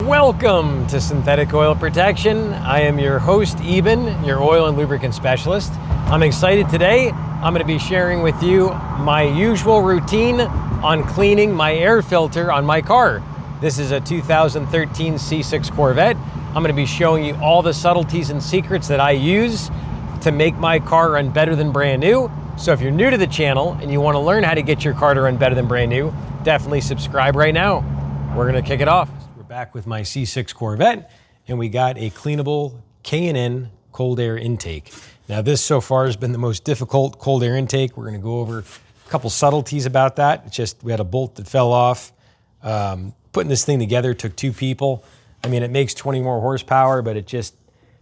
Welcome to Synthetic Oil Protection. I am your host, Eben, your oil and lubricant specialist. I'm excited today. I'm going to be sharing with you my usual routine on cleaning my air filter on my car. This is a 2013 C6 Corvette. I'm going to be showing you all the subtleties and secrets that I use to make my car run better than brand new. So if you're new to the channel and you want to learn how to get your car to run better than brand new, definitely subscribe right now. We're going to kick it off. We're back with my C6 Corvette, and we got a cleanable K&N cold air intake. Now this so far has been the most difficult cold air intake. We're going to go over a couple subtleties about that. It's just we had a bolt that fell off. Putting this thing together took two people. I mean, it makes 20 more horsepower, but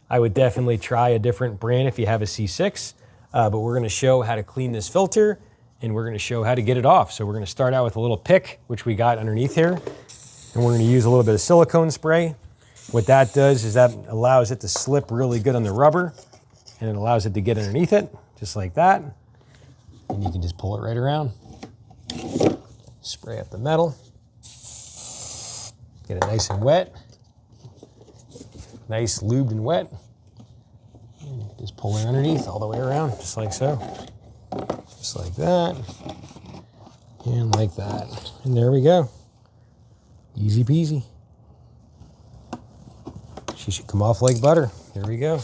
I would definitely try a different brand if you have a C6. But we're going to show how to clean this filter, and we're going to show how to get it off. So we're going to start out with a little pick, which we got underneath here. And we're going to use a little bit of silicone spray. What that does is that allows it to slip really good on the rubber, and it allows it to get underneath it, just like that. And you can just pull it right around. Spray up the metal. Get it nice and wet. Nice lubed and wet. And just pull it underneath all the way around, just like so. Just like that. And like that. And there we go. Easy peasy. She should come off like butter. Here we go.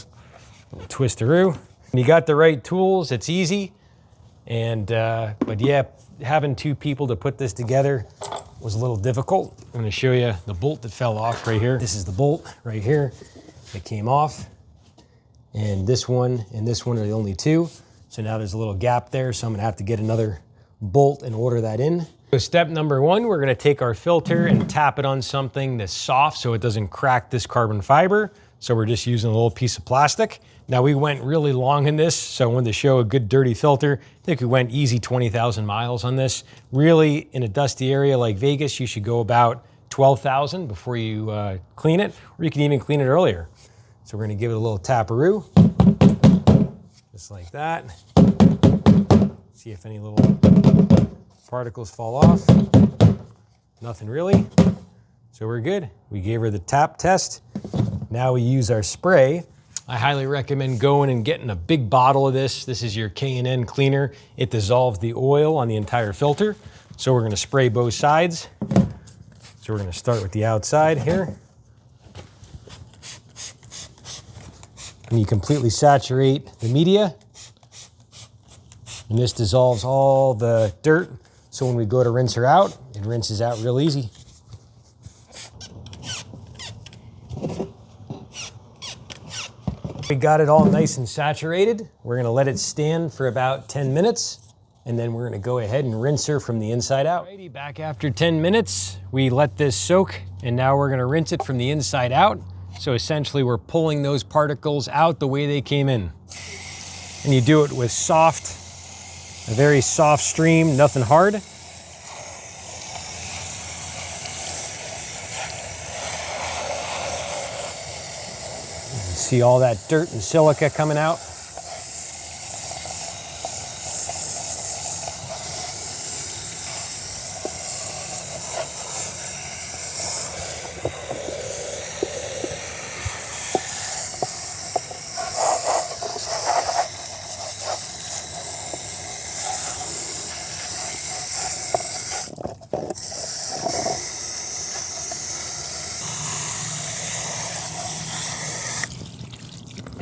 Twistaroo. When you got the right tools, it's easy. And but yeah, having two people to put this together was a little difficult. I'm going to show you the bolt that fell off right here. This is the bolt right here. It came off. And this one and this one are the only two. So now there's a little gap there, so I'm going to have to get another bolt and order that in. So step number one, we're going to take our filter and tap it on something that's soft so it doesn't crack this carbon fiber. So we're just using a little piece of plastic. Now we went really long in this, so I wanted to show a good dirty filter. I think we went easy 20,000 miles on this. Really, in a dusty area like Vegas, you should go about 12,000 before you clean it, or you can even clean it earlier. So we're going to give it a little taparoo, just like that. See if any little particles fall off. Nothing really. So we're good. We gave her the tap test. Now we use our spray. I highly recommend going and getting a big bottle of this. This is your K&N cleaner. It dissolves the oil on the entire filter. So we're going to spray both sides. So we're going to start with the outside here. And you completely saturate the media. And this dissolves all the dirt. So when we go to rinse her out, it rinses out real easy. We got it all nice and saturated. We're going to let it stand for about 10 minutes. And then we're going to go ahead and rinse her from the inside out. Alrighty, back after 10 minutes, we let this soak. And now we're going to rinse it from the inside out. So essentially we're pulling those particles out the way they came in. And you do it with a very soft stream, nothing hard. See all that dirt and silica coming out.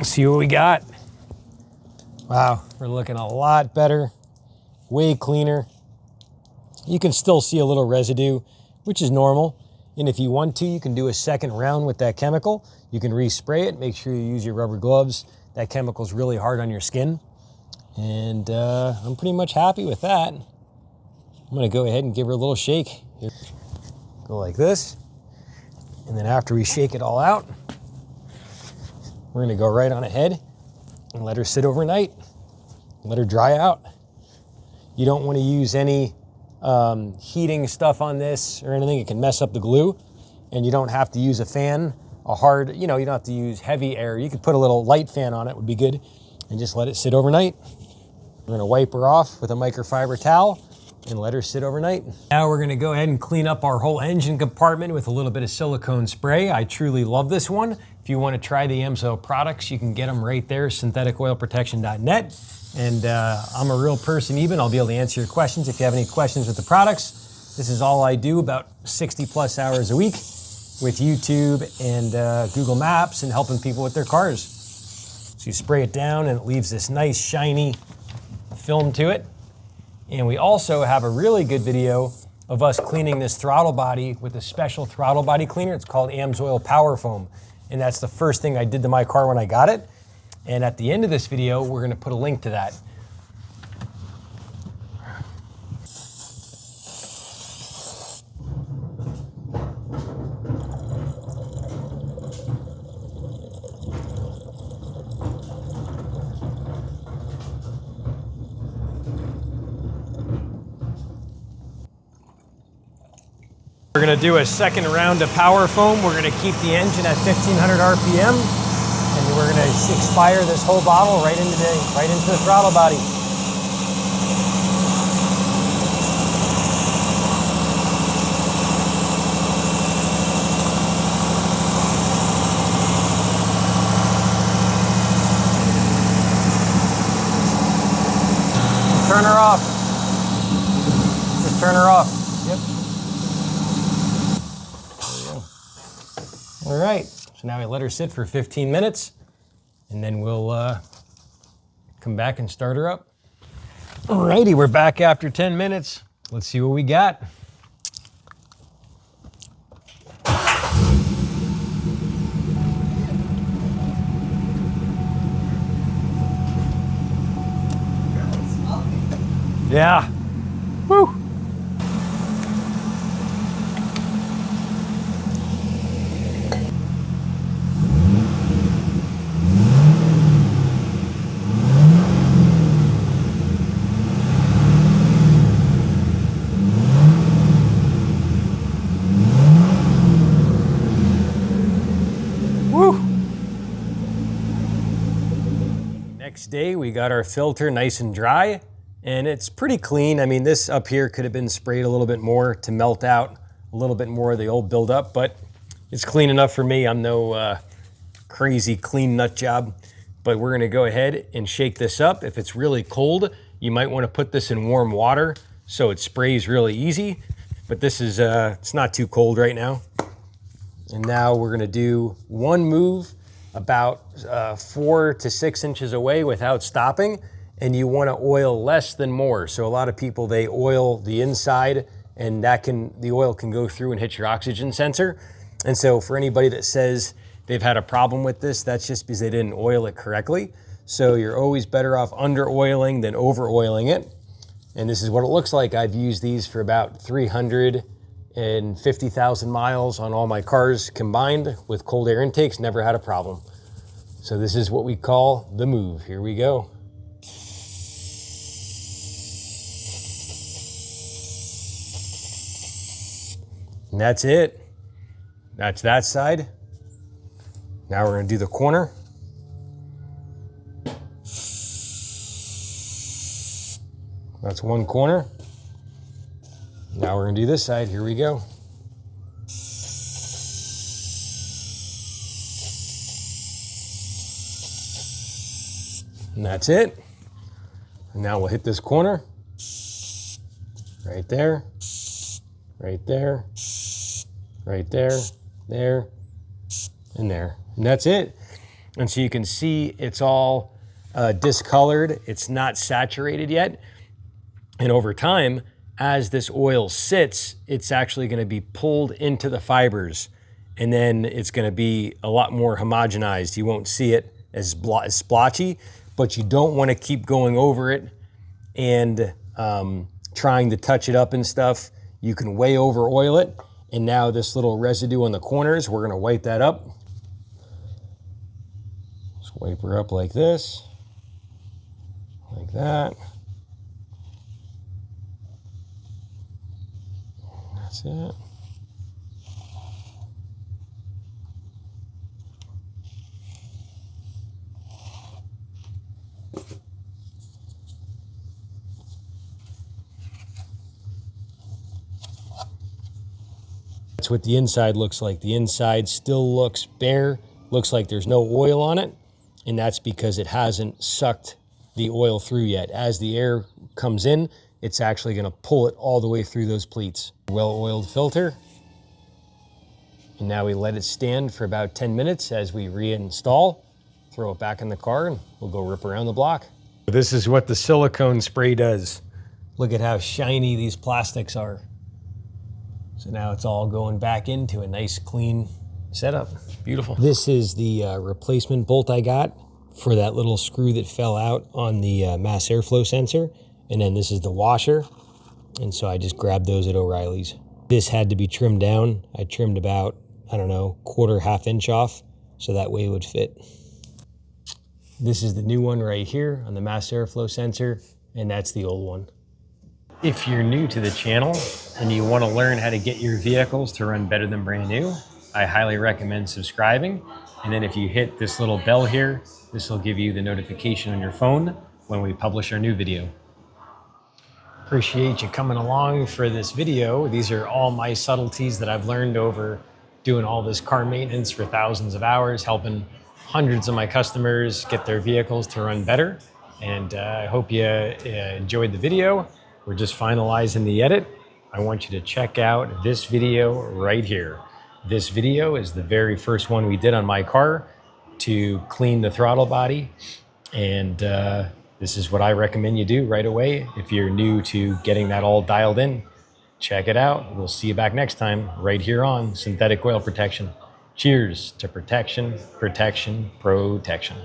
See what we got. Wow, we're looking a lot better, way cleaner. You can still see a little residue, which is normal. And if you want to, you can do a second round with that chemical. You can respray it. Make sure you use your rubber gloves. That chemical is really hard on your skin. And I'm pretty much happy with that. I'm gonna go ahead and give her a little shake. Here. Go like this. And then after we shake it all out, we're gonna go right on ahead and let her sit overnight. Let her dry out. You don't wanna use any heating stuff on this or anything. It can mess up the glue. And you don't have to use a fan, you don't have to use heavy air. You could put a little light fan on it, would be good. And just let it sit overnight. We're gonna wipe her off with a microfiber towel. and let her sit overnight. Now we're gonna go ahead and clean up our whole engine compartment with a little bit of silicone spray. I truly love this one. If you wanna try the AMSOIL products, you can get them right there, syntheticoilprotection.net. And I'm a real person, Eben. I'll be able to answer your questions if you have any questions with the products. This is all I do, about 60 plus hours a week with YouTube and Google Maps and helping people with their cars. So you spray it down and it leaves this nice shiny film to it. And we also have a really good video of us cleaning this throttle body with a special throttle body cleaner. It's called AMSOIL Power Foam. And that's the first thing I did to my car when I got it. And at the end of this video, we're gonna put a link to that. We're gonna do a second round of power foam. We're gonna keep the engine at 1500 RPM, and we're gonna expire this whole bottle right into the throttle body. Turn her off. Just turn her off. Yep. All right, so now we let her sit for 15 minutes and then we'll come back and start her up. All righty, we're back after 10 minutes. Let's see what we got. Yeah. Woo. Next day, we got our filter nice and dry, and it's pretty clean. I mean, this up here could have been sprayed a little bit more to melt out a little bit more of the old buildup, but it's clean enough for me. I'm no crazy clean nut job, but we're gonna go ahead and shake this up. If it's really cold, you might wanna put this in warm water so it sprays really easy, but this is, it's not too cold right now. And now we're gonna do one move about 4 to 6 inches away without stopping, and you want to oil less than more. So a lot of people, they oil the inside, and the oil can go through and hit your oxygen sensor. And so for anybody that says they've had a problem with this, that's just because they didn't oil it correctly. So you're always better off under oiling than over oiling it. And this is what it looks like. I've used these for about 350,000 miles on all my cars combined with cold air intakes, never had a problem. So this is what we call the move. Here we go. And that's it. That's that side. Now we're gonna do the corner. That's one corner. Now we're gonna do this side. Here we go. And that's it. And now we'll hit this corner. Right there. Right there. Right there. There. And there. And that's it. And so you can see it's all discolored. It's not saturated yet. And over time, as this oil sits, it's actually going to be pulled into the fibers, and then it's going to be a lot more homogenized. You won't see it as splotchy, but you don't want to keep going over it and trying to touch it up and stuff. You can way over oil it, and now this little residue on the corners, we're going to wipe that up. Just wipe her up like this, like that. That's it. what the inside looks like. The inside still looks bare, looks like there's no oil on it, and that's because it hasn't sucked the oil through yet. As the air comes in, it's actually gonna pull it all the way through those pleats. Well-oiled filter. And now we let it stand for about 10 minutes as we reinstall, throw it back in the car, and we'll go rip around the block. This is what the silicone spray does. Look at how shiny these plastics are. So now it's all going back into a nice clean setup. Beautiful. This is the replacement bolt I got for that little screw that fell out on the mass airflow sensor. And then this is the washer. And so I just grabbed those at O'Reilly's. This had to be trimmed down. I trimmed about, I don't know, quarter, half inch off, so that way it would fit. This is the new one right here on the mass airflow sensor, and that's the old one. If you're new to the channel and you want to learn how to get your vehicles to run better than brand new, I highly recommend subscribing. And then if you hit this little bell here, this will give you the notification on your phone when we publish our new video. Appreciate you coming along for this video. These are all my subtleties that I've learned over doing all this car maintenance for thousands of hours, helping hundreds of my customers get their vehicles to run better. And I hope you enjoyed the video. We're just finalizing the edit. I want you to check out this video right here. This video is the very first one we did on my car to clean the throttle body. And this is what I recommend you do right away. If you're new to getting that all dialed in, check it out. We'll see you back next time right here on Synthetic Oil Protection. Cheers to protection, protection, protection.